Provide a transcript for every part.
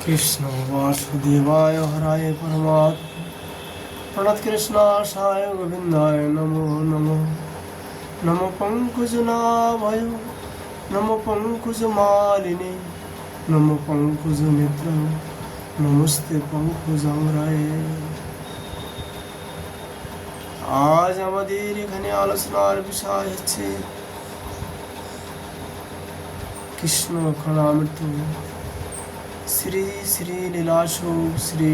কৃষ্ণ বাসুদেবায় হরায় পরমাত্মা প্রণত কৃষ্ণাশায় গোবিন্দায় নমো নমো নমো পঙ্কজনাভয় নমো পঙ্কজমালিনী নমো পঙ্কজ মিত্র নমস্তে পঙ্কজাংরায়। আজ আমাদের এখানে আলোচনার বিষয় হচ্ছে কৃষ্ণ খণ্ডামৃত্যু শ্রী শ্রী লীলাসুখ শ্রী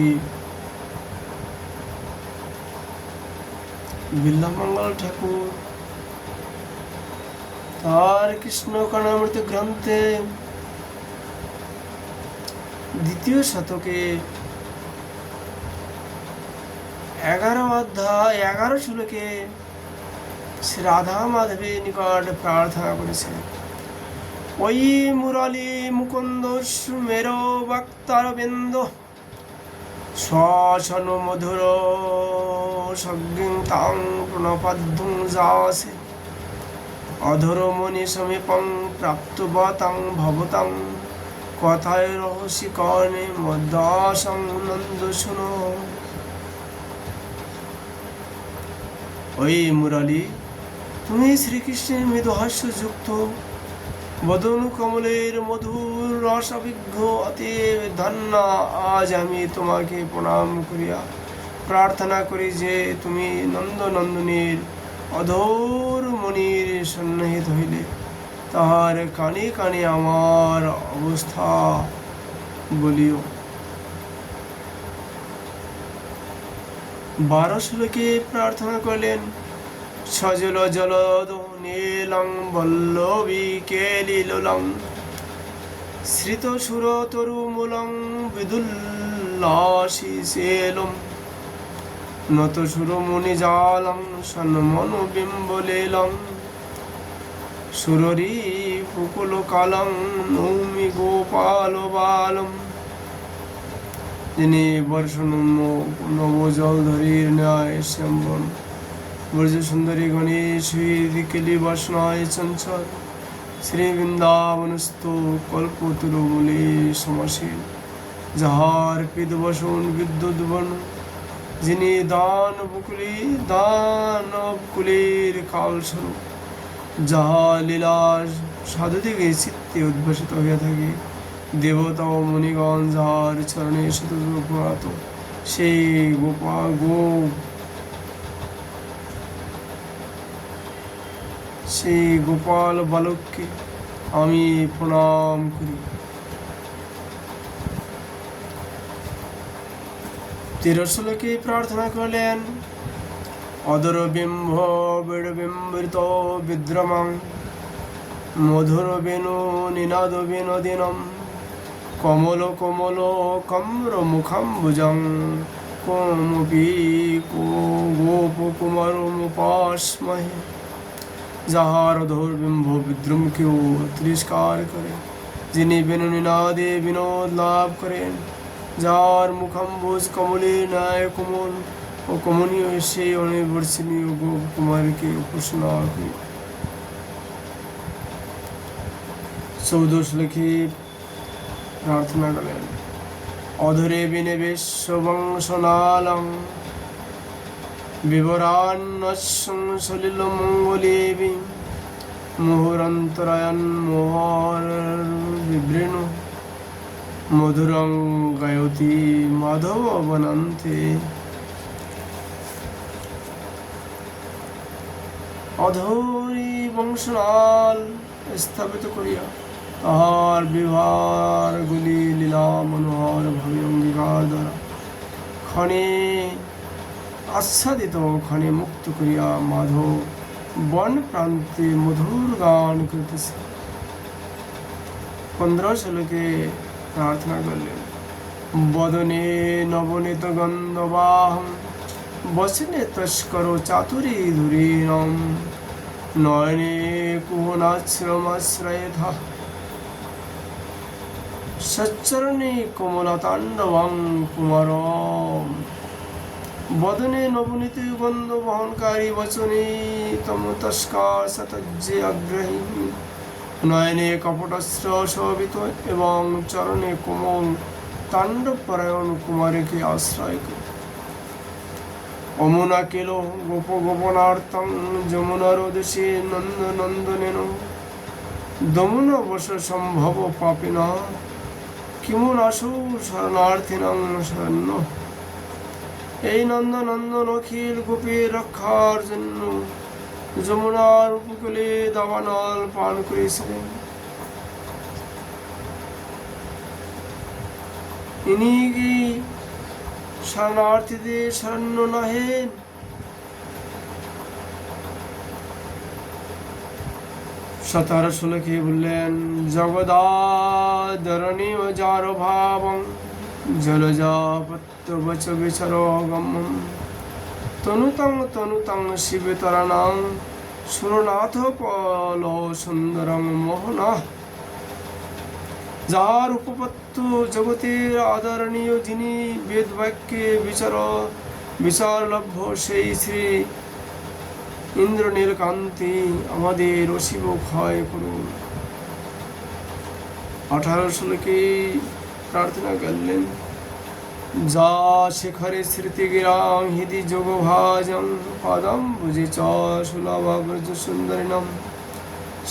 বিল্লামঙ্গল ঠাকুর তার কৃষ্ণ খণ্ডামৃত্যু গ্রন্থে দ্বিতীয় শতকে 11 অধ্যায় 11 শ্লোকে শ্রী রাধা মাধবের নিকট প্রার্থনা করেছে। ওই মুরলী মুকুন্দ সুমের বক্তারবিন্দ শ্বাসন মধুর সজ্ঞিং তাং প্রণপদ্ধং যাসে অধর মনি সমীপং প্রাপ্তবতাং ভবতাং কথায় রহস্য কর্ণে মদ্দাসং নন্দ শুনো। ওই মুরলী, তুমি শ্রীকৃষ্ণের মৃদুহাস্য যুক্ত বদন কমলের মধুর রস অভিজ্ঞ অতীব ধন্যা। আজ আমি তোমাকে প্রণাম করিয়া প্রার্থনা করি যে তুমি নন্দনন্দনের অধর মনির সন্নিহিত হইলে তাহার কানে কানে আমার অবস্থা বলিও। 12 শ্লোকে প্রার্থনা করলেন। সজল জলদ নীলং বল্লবী কেলিলোলং শ্রিত সুর তরুমূলং বিদুল্লাসী সেলম নত সুর মুনি জালং সন্মনু বিম্বলীলং সুররি ফুকুল কালং নৌমি গোপাল বালম। যিনি বর্ষণ নবজলধরীর ন্যায় শ্যামবন ব্রজ সুন্দরী গণেশ কেলি বসনায় চঞ্চল শ্রী বৃন্দাবনস্থ কল্পতরুমূলে সমাসীন যাহার পিদ বসন বিদ্যুৎ বন। যিনি দানবকুলের কালস্বরূপ যাহা লীলা সাধুদিকে চিত্তে উদ্ভাসিত হইয়া থাকে। দেবতা ও মুনিগণ যাহার চরণে শতপ্রণত সেই সেই গোপাল বালককে আমি প্রণাম করি। 13 শ্লোকে প্রার্থনা করলেন। অদর বিম্ব বিড়বিম্বৃত বিদ্রমং মধুর বেণু নিনাদ বিনোদিনম কমল কমল কম্র মুখাম্বুজং কোমপি গোপকুমারমুপাস্মহে। যাহার অধর বিম্ব বিদ্রুমকেও তিরস্কার করে, যিনি বেণু নিনাদে বিনোদ লাভ করেন, যার মুখাম্বুজ কমলের ন্যায় কোমল ও কমনীয়, সেই অনির্বর্ষণীয় গোপকুমারকে উপাসনা করি। 14 শ্লোকে প্রার্থনা করলেন। অধরে বিনিবেশবংশনালং বিবরান্নস্যং সলিল মঙ্গলেবি মুহুরন্তরায়ণ মোহর বিবৃণু মধুরং গায়তি মাধব বনন্তে। অধরি বংশনাল স্থাপিত করিয়া তাহার বিহারগুলি লীলা মনোহর ভাবে অঙ্গীকার দ্বারা ক্ষণে আচ্ছাদিত ক্ষণে মুক্ত করিয়া মাধব বন প্রান্তে মধুর গান করিতেছে। 15 শ্লোকে প্রার্থনা করলেন। বদনে নবনীত গন্ধবাহং বসনে তস্কর চাতুরী ধুরীণম নয়নে কুহনাশ্রমাশ্রয়েথা সচ্চরণে কমলাতাণ্ডবং কুমারম। বদনে নবনীত গন্ধ বহনকারী বচনে তম তস্কার সতজ্জে আগ্রহী নয়নে কপটস্র শোভিত এবং চরণে কোমল তাণ্ডব পরায়ণ কুমারীকে আশ্রয় করে। অমুনা কেল গোপ গোপনার্থং যমুনার দেশে নন্দ নন্দনেন দমন বশ সম্ভব পাপিন কিমুন আসু শরণার্থিনাং শরণ্য। এই নন্দ নন্দন অখিল গোপীর রক্ষার জন্য যমুনার উপকূলে দাবানল পান করেছিলেন। ইনি কি শরণার্থীদের শরণ্য নহেন? সতার শ্লোকে বললেন জগদাদরণী ও যার ভাবং জলজাপত্য বচ বিচরগম তনুতং তনুতং শিবতরণং সুরনাথ পল সুন্দরং মোহনা। যার উপপত্ত জগতের আদরণীয়, যিনি বেদ বাক্যে বিচারলভ্য, সেই শ্রী ইন্দ্র নীলকান্তি আমাদের অশিব ক্ষয় করুন। 18 শ্লোকে প্রার্থনা করলেন যা শিখরে স্মৃতিগিরাং হৃদি যোগ ভাজং পদম বুঝে চ সুলভা ব্রজ সুন্দরিণম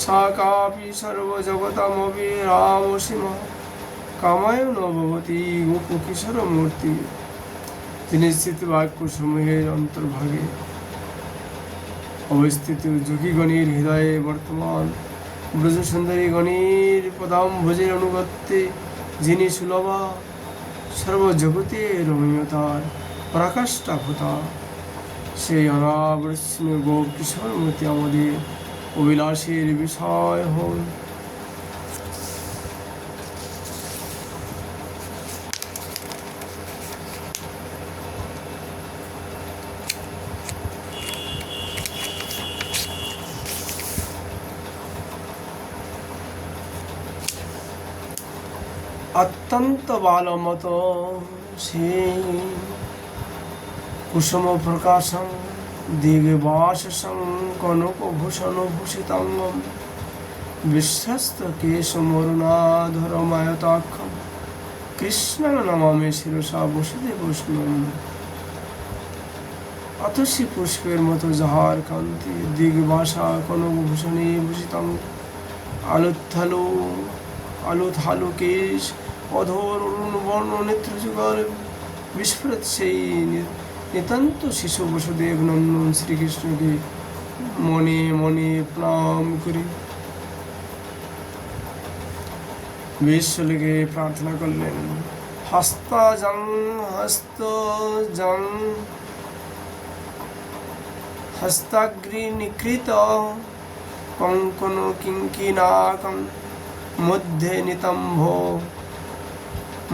সা কাপি সর্বজগতমপি রামসীমা কামায় নবতী গোপ কিশোর মূর্তি। তিনি স্থিত বাক্য সমূহের অন্তর্ভাগে অবস্থিত যোগীগণের হৃদয়ে বর্তমান ব্রজ সুন্দরী গণের পদাম্ভোজের অনুগত্যে যিনি সুলভা সর্বজগতের রমণীয়তার পরাকাষ্ঠা ভূতা, সেই অনাবর্ষণীয় গোপ কিশোর মূর্তি আমাদের অভিলাষের বিষয় হন। অত্যন্ত বালমত সেই কুসুম প্রকাশং দিগবাসং কনকভূষণ ভূষিতাঙ্গম বিশ্বস্ত কেশমরুণাধরমায়তাক্ষম কৃষ্ণং নমামি শিরসা বসুদেবষ্ণম। অতসী পুষ্পের মতো যাহার কান্তি দিগবাসা কনকভূষণে ভূষিতাঙ্গ আলুথালু কেশ অধর অরুণ বর্ণ নেত্র যুগল বিস্ফোরিত সেই নিতান্ত শিশু বসুদেব নন্দন শ্রীকৃষ্ণকে মনে মনে প্রণাম করি বিশ্বলোকে প্রার্থনা করলেন হস্তাজং হস্তাগ্রি নিকৃত কঙ্কন কিঙ্কিনাকং মধ্যে নিতম্ভ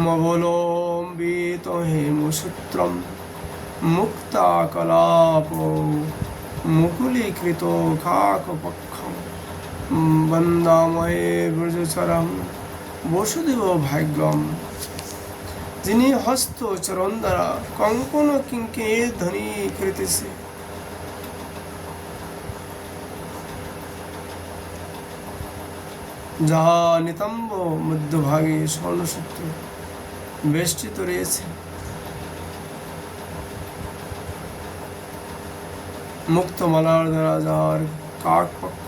মবলম্বিত হেমসূত্রম মুক্তাকলাপ মুকুলীকৃত কাকপক্ষম বন্দামহে ব্রজচরম বসুদেব ভাগ্যম। যিনি হস্ত চরণ দ্বারা কঙ্কন কিঙ্কিণীর ধ্বনি করিতেছে, যাহা নিতম্ব মধ্যভাগে স্বর্ণসূত্র বেষ্টিত রয়েছে, মুক্তমালার দ্বারা যার কাকপক্ষ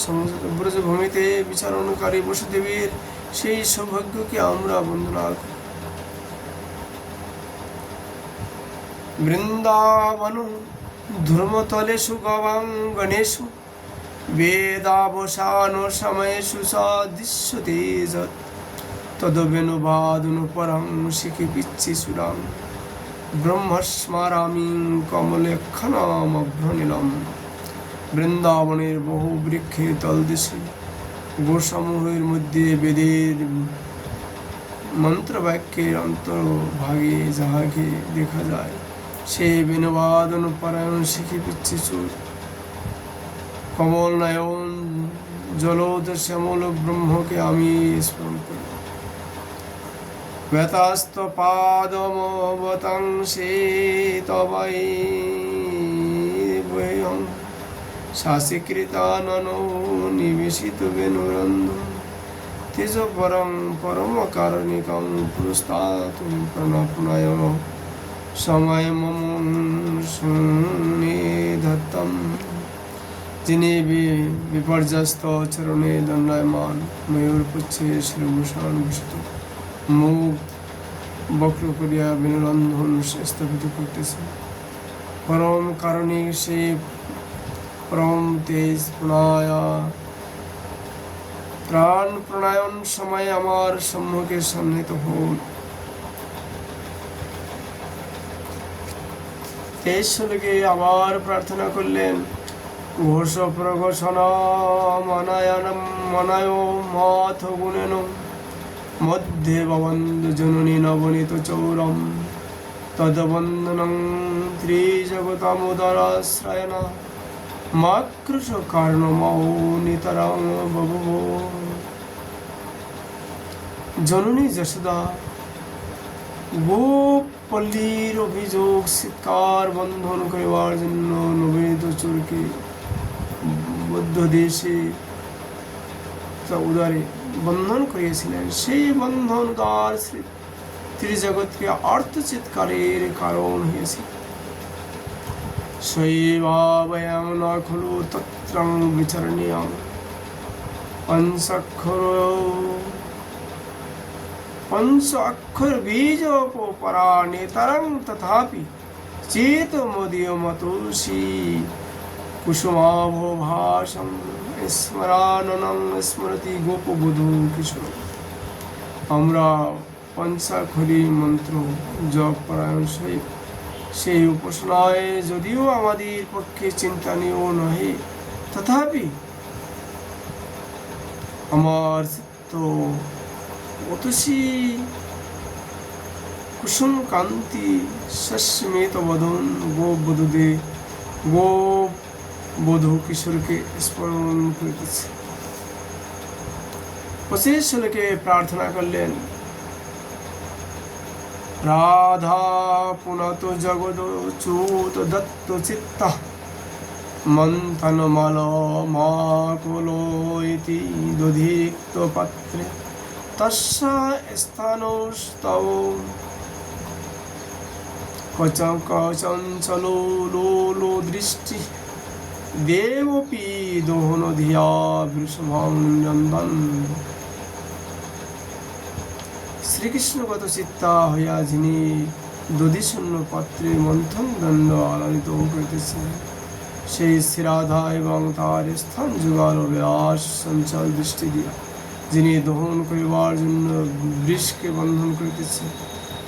সংযত ব্রজভূমিতে বিচারণকারী বসুদেবের সেই সৌভাগ্যকে আমরা বন্দনা করি। বৃন্দাবন ধূর্মতলেষু গবাং গণেষু বেদাবসানো সময়েষু সদৃশ্যতে যৎ তদবেনুবাদুনুপরং শিখি পিচ্ছি সুরাং ব্রহ্মস্মারামি কমলেক্ষণমভ্রনীলম। বৃন্দাবনের বহু বৃক্ষের তলদেশে গোসমূহের মধ্যে বেদের মন্ত্রবাক্যের অন্তর্ভাগে যাহাকে দেখা যায়, সে বেনুবাদন পরায়ণ শিখি পিচ্ছি সুর কমল নয়ন জলোদ শ্যামল ব্রহ্মকে আমি স্মরণ করি। ব্যতাস্ত পাদমবতাংশে তবাই বয়ং শাসীকৃতাননো নিবেশিত বেনুরন্দন তেজ পরম পরম কারণিকং পুরস্তাতুম প্রণয় সময় মম সুনিধত্তম। যিনি বিপর্যস্ত চরণে দণ্ডায়মান, ময়ূরপুচ্ছে শিরভূষণ ভূষিত, মুখ বক্র করিয়া বিনরন্ধন স্থাপিত করতেছে। পরম কারণে সে পরম তেজ প্রাণ প্রণয়ন সময় আমার সম্মুখে সন্নিহিত হন। এই শ্লোকে আবার প্রার্থনা করলেন, ঘোষ প্রঘোষণ মনায় মথ গুণেন মধ্যে ভবন্ধু জননী নবনীত চৌরম তদবন্দনং ত্রিজগতমুদরাশ্রয়ণ মাকৃষ কার্ণমৌ নিতরং বভুব। জননী যশোদা গোপল্লীর অভিযোগ চিৎকার বন্ধন করিবার জন্য নবনীত চোরকে বৌদ্ধ দেশে উদারে বন্ধন করিয়াছিলেন। সেই বন্ধন উদার ত্রিজগৎকে আর্তচিৎকারের কারণ হয়েছিল। শৈবাবয়ং ন খলু তত্রং বিচরণীয়ং पंच अक्षर बीज परा नेतरं तथापि चेत मोदीय मतुषी कुसुमाभो भाषं स्मराननं स्मृति गोपबधू किशोर। আমরা পঞ্চাক্ষরী মন্ত্র জপ পরায়ণ সেই উপাসনায় যদিও আমাদের পক্ষে চিন্তনীয় নহে, তথাপি আমার চিত্ত অতসী কুসুম কান্তি সস্মিত বদন গোবধূ কিশোরকে স্মরণ করিতেছে। পঁচিশ শ্লোকে প্রার্থনা করলেন, রাধা পুনত জগদ চ্যুত দত্ত চিত্তা মন্থন মাল মাকুলো ইতি দধিরিক্ত পাত্রে তস্য স্থানস্তব কচঞ্চলো লোলো দৃষ্টি দেবপি দোহন ধিয়া বৃষভং নন্দন। শ্রীকৃষ্ণগত চিত্তা হইয়া যিনি দধিশূন্য পাত্রে মন্থন দণ্ড আনন্দিত করিতেছেন, সেই শ্রীরাধা এবং তার স্থান যুগাল ব্যাস সঞ্চল দৃষ্টি দিয়া যিনি দহন করিবার জন্য বৃষকে বন্ধন করিতেছে,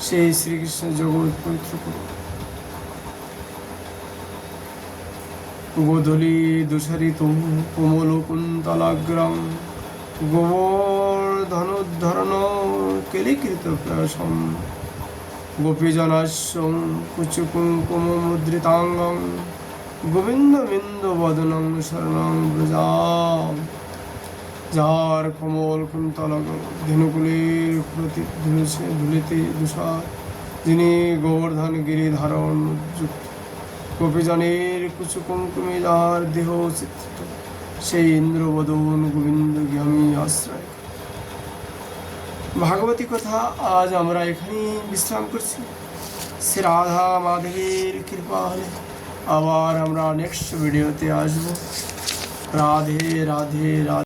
সেই শ্রীকৃষ্ণ জগৎ পবিত্র করুন। গোধূলি দুষরিত কোমল কুন্তলাগ্রম গোবর্ধনোদ্ধরণ কেলিকৃত প্রসম গোপীজনাস্যং কুচকুঙ্কুম মুদ্রিতাঙ্গং গোবিন্দ বিন্দু বদনং শরণং ব্রজাম। যার কোমল কুন্তলা ধেনুকুলের ধুলিতে দুষার, যিনি গোবর্ধন গিরি ধারণ যুক্ত, গোপীজনের কুচু কুঙ্কুমে যার দেহ চিত্রিত, সেই ইন্দ্রবদন গোবিন্দকে আমি আশ্রয়। ভাগবতী কথা আজ আমরা এখানেই বিশ্রাম করছি। শ্রী রাধা মাধবের কৃপা হলে আবার আমরা নেক্সট ভিডিওতে আসবো। রাধে রাধে রাধে।